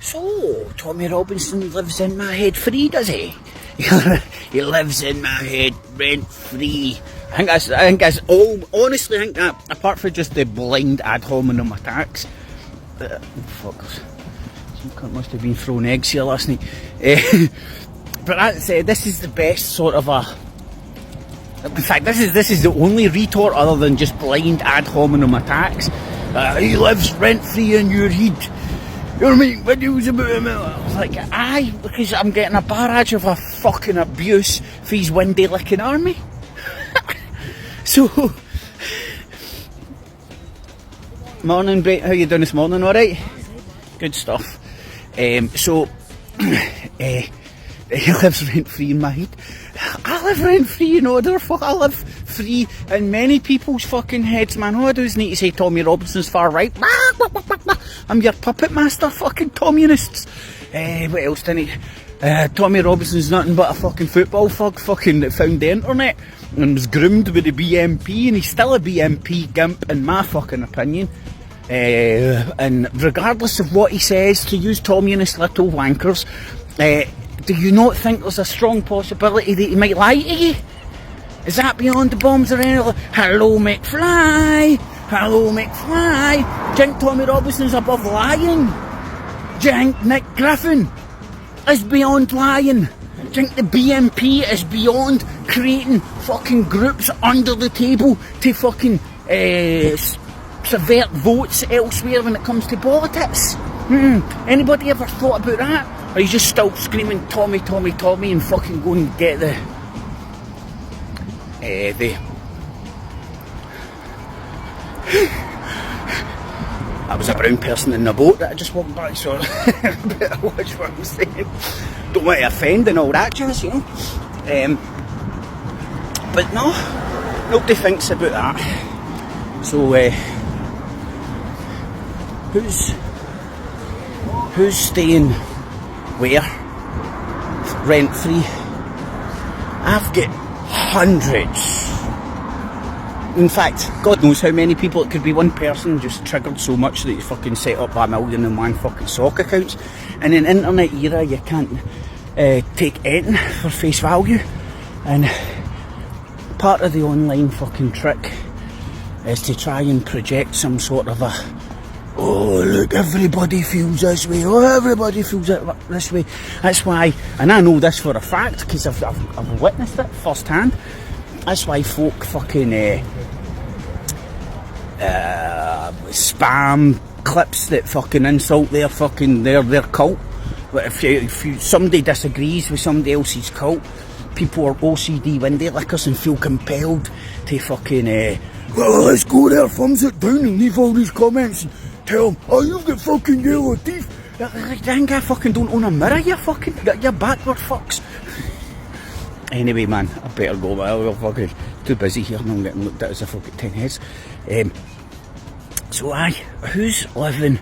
So, Tommy Robinson lives in my head free, does he? He lives in my head rent free. I think that's all. Honestly, I think that, apart from just the blind ad hominem attacks, fuckers, some cunt must have been throwing eggs here last night. But that's, this is the best sort of a. In fact, this is the only retort other than just blind ad hominem attacks. He lives rent free in your head. You're making videos about him. I was like, aye, because I'm getting a barrage of a fucking abuse for his windy licking army. So, morning, Brett. How you doing this morning? All right? Good stuff. So, he lives rent free in my head. I live rent free in order. Fuck, I live free in many people's fucking heads, man. All I do is need to say Tommy Robinson's far right. I'm your puppet master, fucking Tommunists. What else didn't he? Tommy Robinson's nothing but a fucking football thug fucking that found the internet and was groomed with the BMP, and he's still a BMP gimp in my fucking opinion. And regardless of what he says, to use Tommunist little wankers, do you not think there's a strong possibility that he might lie to you? Is that beyond the bombs or anything? Hello McFly! Hello McFly! Do you think Tommy Robinson's above lying? Do you think Nick Griffin is beyond lying? Do you think the BNP is beyond creating fucking groups under the table to fucking subvert votes elsewhere when it comes to politics? Anybody ever thought about that? Or are you just still screaming Tommy, Tommy, Tommy and fucking go and get the I was a brown person in the boat that I just walked by, so I better watch what I'm saying. Don't want to offend and all that jazz, you know. But no, nobody thinks about that. So who's staying where? Rent free? I've got hundreds. In fact, God knows how many people. It could be one person just triggered so much that you fucking set up 1,000,001 fucking sock accounts. In an internet era, you can't take anything for face value. And part of the online fucking trick is to try and project some sort of a, oh look, everybody feels this way, oh everybody feels it this way. That's why, and I know this for a fact because I've witnessed it firsthand. That's why folk fucking spam clips that fucking insult their fucking their cult. But if somebody disagrees with somebody else's cult, people are OCD windy lickers and feel compelled to fucking well, let's go there, thumbs it down and leave all these comments and tell them, oh, you've got fucking yellow teeth. I think I fucking don't own a mirror, you backward fucks. Anyway, man, I better go. I'm fucking too busy here and I'm getting looked at as if I've got 10 heads. So aye, who's living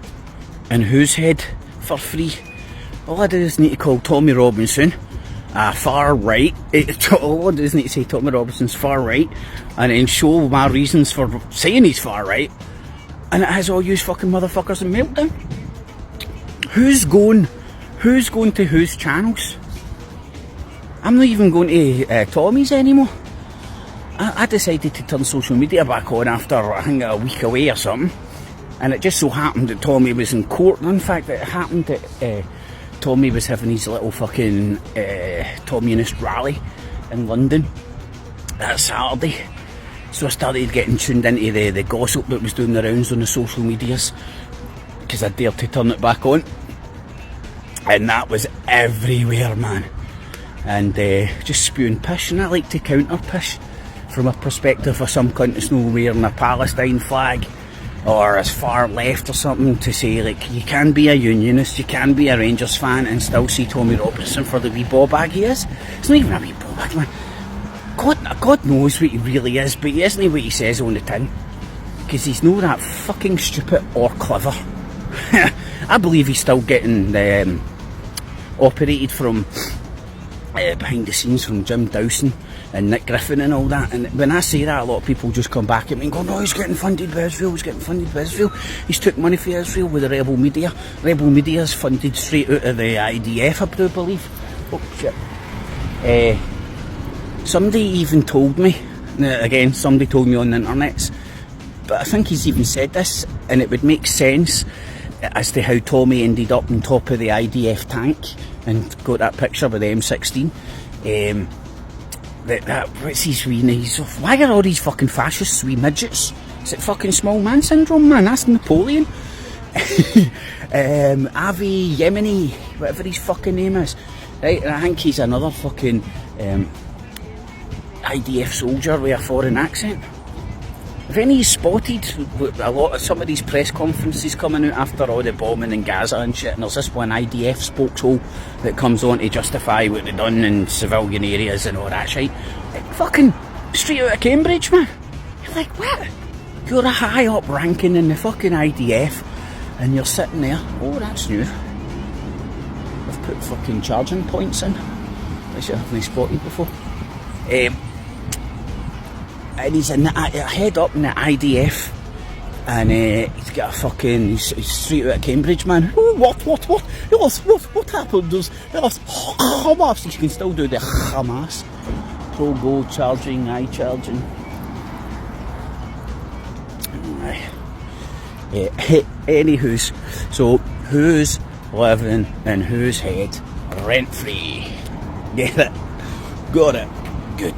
in whose head for free? All I do is need to call Tommy Robinson far right. All I do is need to say Tommy Robinson's far right and then show my reasons for saying he's far right, and it has all you fucking motherfuckers in meltdown. Who's going to whose channels? I'm not even going to Tommy's anymore. I decided to turn social media back on after I think a week away or something, and it just so happened that Tommy was in court. In fact, it happened that Tommy was having his little fucking Tommunist rally in London that Saturday. So I started getting tuned into the gossip that was doing the rounds on the social medias because I dared to turn it back on, and that was everywhere, man. And just spewing pish, and I like to counter pish from a perspective of some cunt that's not wearing a Palestine flag or as far left or something, to say like you can be a unionist, you can be a Rangers fan and still see Tommy Robinson for the wee ball bag he is. It's not even a wee ball bag, man. God knows what he really is, but he isn't what he says on the tin, because he's not that fucking stupid or clever. I believe he's still getting operated from behind the scenes from Jim Dowson and Nick Griffin and all that. And when I say that, a lot of people just come back at me and go, no, he's getting funded by Israel, he's getting funded by Israel. He's took money for Israel with the rebel media. Rebel media's funded straight out of the IDF, I do believe. Oh shit. Somebody even told me, again, somebody told me on the internet, but I think he's even said this, and it would make sense as to how Tommy ended up on top of the IDF tank and got that picture with the M16. What's his wee names? Why are all these fucking fascists wee midgets? Is it fucking small man syndrome, man? That's Napoleon. Avi Yemeni, whatever his fucking name is. Right, and I think he's another fucking IDF soldier with a foreign accent. If any spotted a lot of some of these press conferences coming out after all the bombing in Gaza and shit, and there's this one IDF spokeshole that comes on to justify what they've done in civilian areas and all that shit. Like, fucking straight out of Cambridge, man. You're like, what? You're a high up ranking in the fucking IDF and you're sitting there. Oh, that's new. I've put fucking charging points in, which I haven't spotted before. And he's in the, head up in the IDF, and he's got a fucking, he's straight out of Cambridge, man. Oh, what happened? There's Hamas. You can still do the Hamas. Pro go charging, eye charging. Anywho's, so who's living in whose head rent free? Get it? Got it. Good.